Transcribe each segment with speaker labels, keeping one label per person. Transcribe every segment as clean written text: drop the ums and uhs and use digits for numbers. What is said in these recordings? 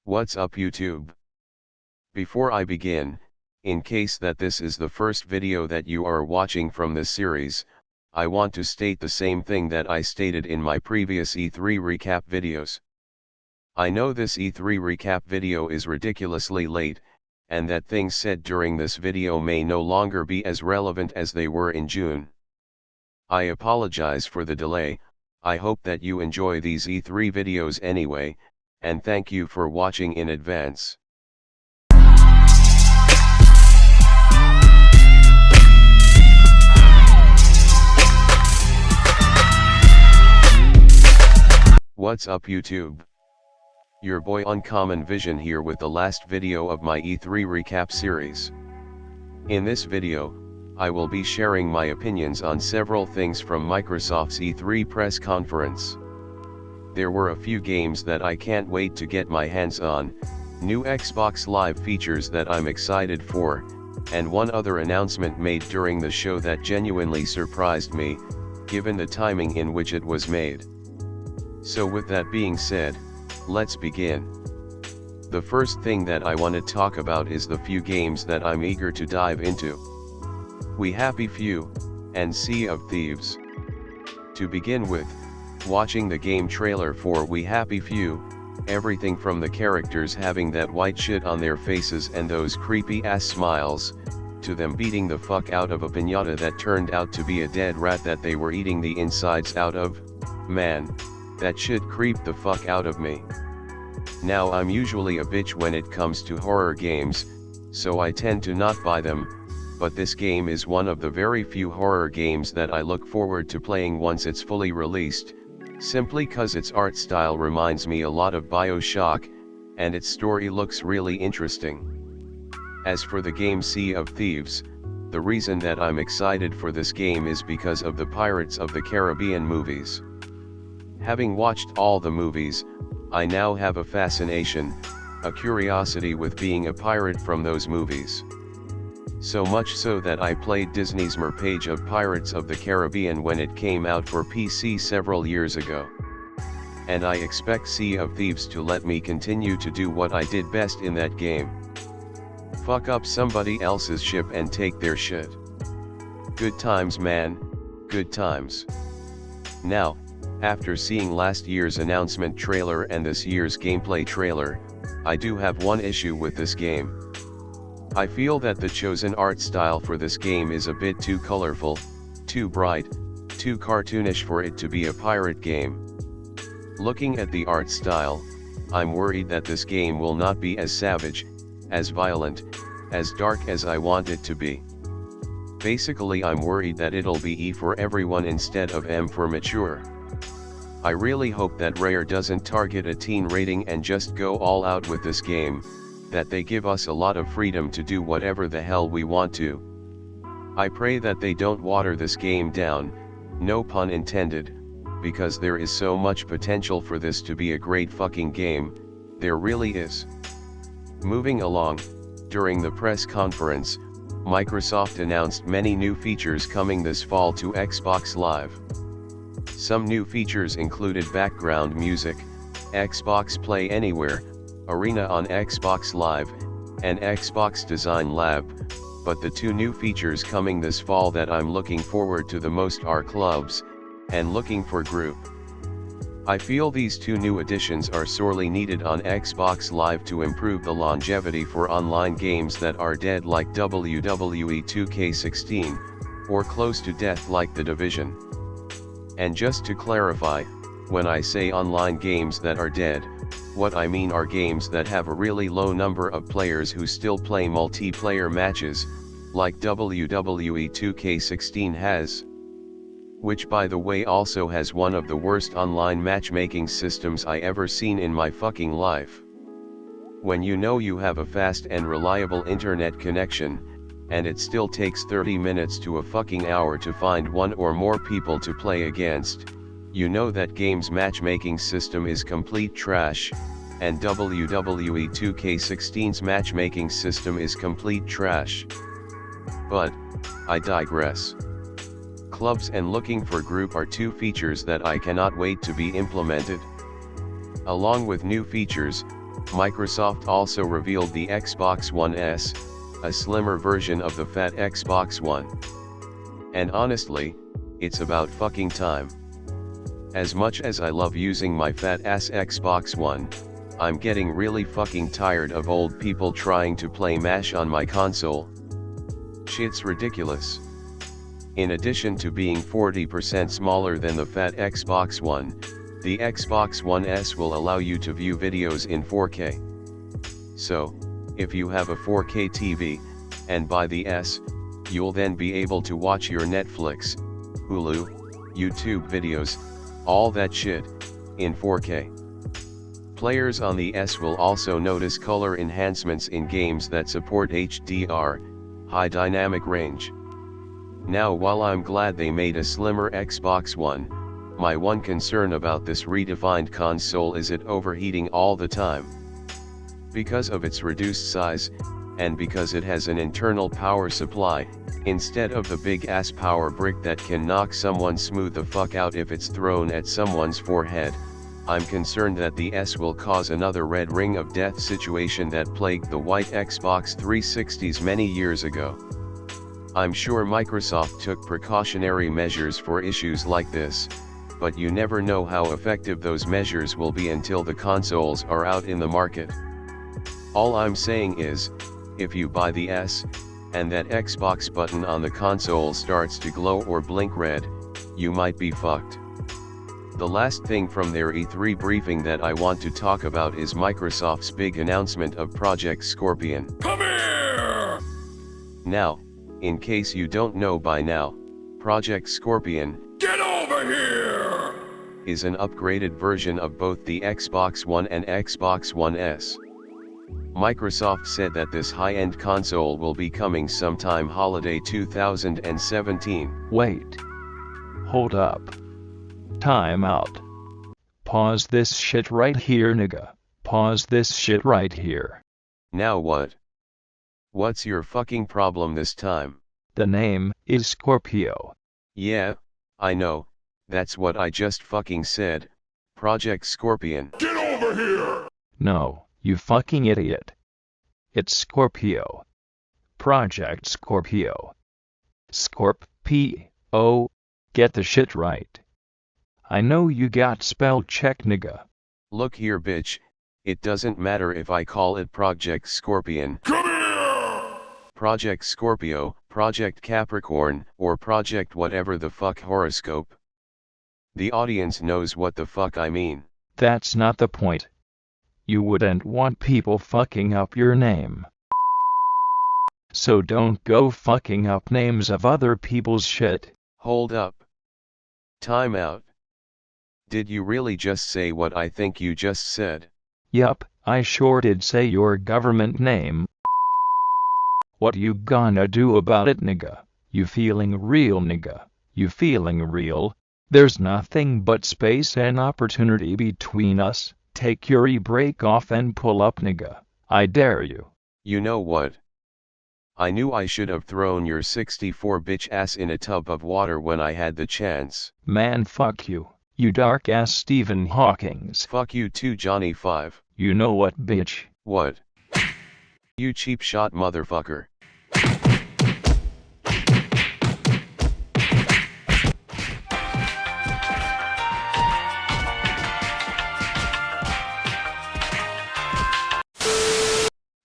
Speaker 1: What's up YouTube? Before I begin, in case that this is the first video that you are watching from this series, I want to state the same thing that I stated in my previous E3 recap videos. I know this E3 recap video is ridiculously late, and that things said during this video may no longer be as relevant as they were in June. I apologize for the delay. I hope that you enjoy these E3 videos anyway, and thank you for watching in advance. What's up YouTube? Your boy UnCommonVision here with the last video of my E3 recap series. In this video, I will be sharing my opinions on several things from Microsoft's E3 press conference. There were a few games that I can't wait to get my hands on, new Xbox Live features that I'm excited for, and one other announcement made during the show that genuinely surprised me, given the timing in which it was made. So with that being said, let's begin. The first thing that I want to talk about is the few games that I'm eager to dive into. We Happy Few, and Sea of Thieves. To begin with, watching the game trailer for We Happy Few, everything from the characters having that white shit on their faces and those creepy ass smiles, to them beating the fuck out of a piñata that turned out to be a dead rat that they were eating the insides out of, man, that shit creeped the fuck out of me. Now I'm usually a bitch when it comes to horror games, so I tend to not buy them, but this game is one of the very few horror games that I look forward to playing once it's fully released, simply cause its art style reminds me a lot of BioShock, and its story looks really interesting. As for the game Sea of Thieves, the reason that I'm excited for this game is because of the Pirates of the Caribbean movies. Having watched all the movies, I now have a fascination, a curiosity with being a pirate from those movies. So much so that I played Disney's Merpage of Pirates of the Caribbean when it came out for PC several years ago. And I expect Sea of Thieves to let me continue to do what I did best in that game. Fuck up somebody else's ship and take their shit. Good times man, good times. Now, after seeing last year's announcement trailer and this year's gameplay trailer, I do have one issue with this game. I feel that the chosen art style for this game is a bit too colorful, too bright, too cartoonish for it to be a pirate game. Looking at the art style, I'm worried that this game will not be as savage, as violent, as dark as I want it to be. Basically I'm worried that it'll be E for everyone instead of M for mature. I really hope that Rare doesn't target a teen rating and just go all out with this game, that they give us a lot of freedom to do whatever the hell we want to. I pray that they don't water this game down, no pun intended, because there is so much potential for this to be a great fucking game, there really is. Moving along, during the press conference, Microsoft announced many new features coming this fall to Xbox Live. Some new features included background music, Xbox Play Anywhere, Arena on Xbox Live, and Xbox Design Lab, but the two new features coming this fall that I'm looking forward to the most are Clubs, and Looking for Group. I feel these two new additions are sorely needed on Xbox Live to improve the longevity for online games that are dead like WWE 2K16, or close to death like The Division. And just to clarify, when I say online games that are dead, what I mean are games that have a really low number of players who still play multiplayer matches, like WWE 2K16 has. Which by the way also has one of the worst online matchmaking systems I ever seen in my fucking life. When you know you have a fast and reliable internet connection, and it still takes 30 minutes to a fucking hour to find one or more people to play against, you know that game's matchmaking system is complete trash, and WWE 2K16's matchmaking system is complete trash. But, I digress. Clubs and Looking for Group are two features that I cannot wait to be implemented. Along with new features, Microsoft also revealed the Xbox One S, a slimmer version of the fat Xbox One. And honestly, it's about fucking time. As much as I love using my fat ass Xbox One, I'm getting really fucking tired of old people trying to play MASH on my console. Shit's ridiculous. In addition to being 40% smaller than the fat Xbox One, the Xbox One S will allow you to view videos in 4K. So, if you have a 4K TV, and buy the S, you'll then be able to watch your Netflix, Hulu, YouTube videos, all that shit, in 4K. Players on the S will also notice color enhancements in games that support HDR, high dynamic range. Now, while I'm glad they made a slimmer Xbox One, my one concern about this redefined console is it overheating all the time. Because of its reduced size, and because it has an internal power supply, instead of the big ass power brick that can knock someone smooth the fuck out if it's thrown at someone's forehead, I'm concerned that the S will cause another red ring of death situation that plagued the white Xbox 360s many years ago. I'm sure Microsoft took precautionary measures for issues like this, but you never know how effective those measures will be until the consoles are out in the market. All I'm saying is, if you buy the S, and that Xbox button on the console starts to glow or blink red, you might be fucked. The last thing from their E3 briefing that I want to talk about is Microsoft's big announcement of Project Scorpion. Come here! Now, in case you don't know by now, Project Scorpion, get over here! Is an upgraded version of both the Xbox One and Xbox One S. Microsoft said that this high-end console will be coming sometime holiday 2017.
Speaker 2: Wait. Hold up. Time out. Pause this shit right here, nigga. Pause this shit right here.
Speaker 1: Now what? What's your fucking problem this time?
Speaker 2: The name is Scorpio.
Speaker 1: Yeah, I know, that's what I just fucking said. Project Scorpion. Get over here!
Speaker 2: No, you fucking idiot. It's Scorpio. Project Scorpio. Scorp-P-O. Get the shit right. I know you got spell check, nigga.
Speaker 1: Look here, bitch, it doesn't matter if I call it Project Scorpion, come here! Project Scorpio, Project Capricorn, or Project whatever the fuck horoscope. The audience knows what the fuck I mean.
Speaker 2: That's not the point. You wouldn't want people fucking up your name. So don't go fucking up names of other people's shit.
Speaker 1: Hold up. Time out. Did you really just say what I think you just said?
Speaker 2: Yup, I sure did say your government name. What you gonna do about it, nigga? You feeling real, nigga? You feeling real? There's nothing but space and opportunity between us. Take your e-brake off and pull up, nigga. I dare you.
Speaker 1: You know what? I knew I should have thrown your 64 bitch ass in a tub of water when I had the chance.
Speaker 2: Man, fuck you. You dark ass Stephen Hawkings.
Speaker 1: Fuck you too, Johnny 5.
Speaker 2: You know what, bitch?
Speaker 1: What? You cheap shot motherfucker.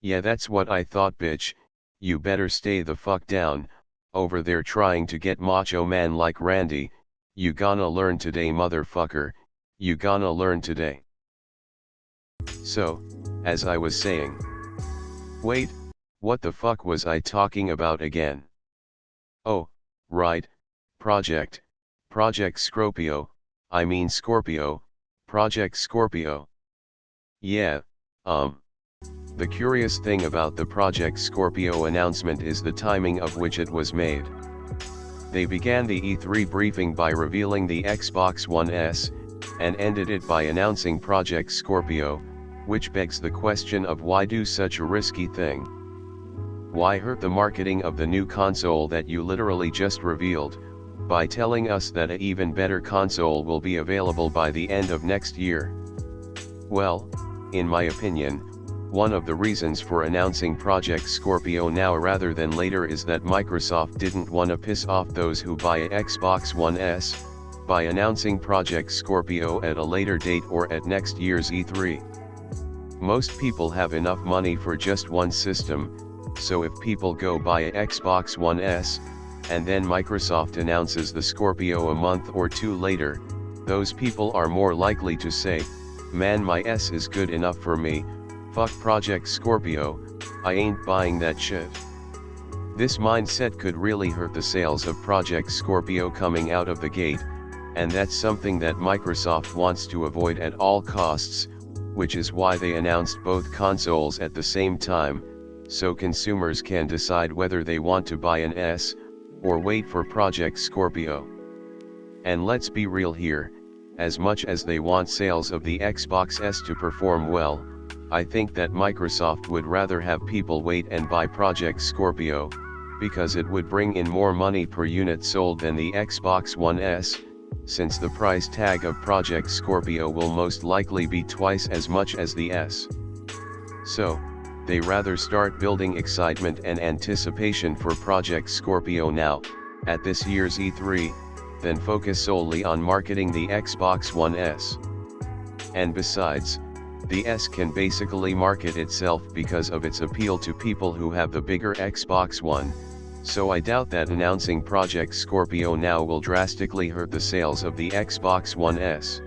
Speaker 1: Yeah, that's what I thought, bitch. You better stay the fuck down, over there trying to get macho man like Randy. You gonna learn today, motherfucker, you gonna learn today. So, as I was saying. Wait, what the fuck was I talking about again? Oh, right, Project Scorpio, I mean Scorpio, Project Scorpio. Yeah, The curious thing about the Project Scorpio announcement is the timing of which it was made. They began the E3 briefing by revealing the Xbox One S, and ended it by announcing Project Scorpio, which begs the question of why do such a risky thing? Why hurt the marketing of the new console that you literally just revealed, by telling us that an even better console will be available by the end of next year? Well, in my opinion, One of the reasons for announcing Project Scorpio now rather than later is that Microsoft didn't want to piss off those who buy a Xbox One S, by announcing Project Scorpio at a later date or at next year's E3. Most people have enough money for just one system, so if people go buy a Xbox One S, and then Microsoft announces the Scorpio a month or two later, those people are more likely to say, "Man, my S is good enough for me, fuck Project Scorpio, I ain't buying that shit." This mindset could really hurt the sales of Project Scorpio coming out of the gate, and that's something that Microsoft wants to avoid at all costs, which is why they announced both consoles at the same time, so consumers can decide whether they want to buy an S, or wait for Project Scorpio. And let's be real here, as much as they want sales of the Xbox S to perform well, I think that Microsoft would rather have people wait and buy Project Scorpio, because it would bring in more money per unit sold than the Xbox One S, since the price tag of Project Scorpio will most likely be twice as much as the S. So, they rather start building excitement and anticipation for Project Scorpio now, at this year's E3, than focus solely on marketing the Xbox One S. And besides, the S can basically market itself because of its appeal to people who have the bigger Xbox One, so I doubt that announcing Project Scorpio now will drastically hurt the sales of the Xbox One S.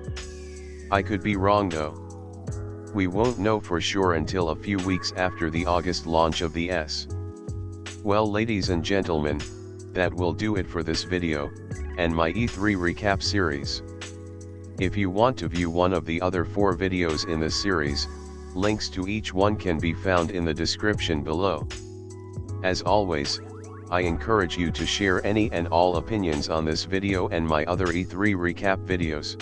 Speaker 1: I could be wrong though. We won't know for sure until a few weeks after the August launch of the S. Well, ladies and gentlemen, that will do it for this video, and my E3 recap series. If you want to view one of the other 4 videos in the series, links to each one can be found in the description below. As always, I encourage you to share any and all opinions on this video and my other E3 recap videos.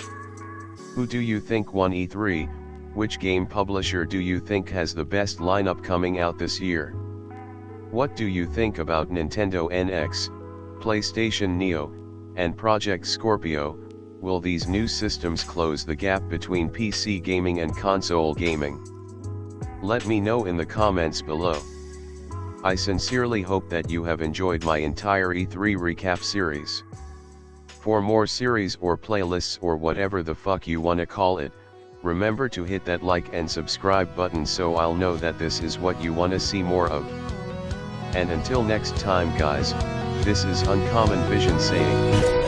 Speaker 1: Who do you think won E3? Which game publisher do you think has the best lineup coming out this year? What do you think about Nintendo NX, PlayStation Neo, and Project Scorpio? Will these new systems close the gap between PC gaming and console gaming? Let me know in the comments below. I sincerely hope that you have enjoyed my entire E3 recap series. For more series or playlists or whatever the fuck you wanna call it, remember to hit that like and subscribe button so I'll know that this is what you wanna see more of. And until next time guys, this is UnCommonVision saying.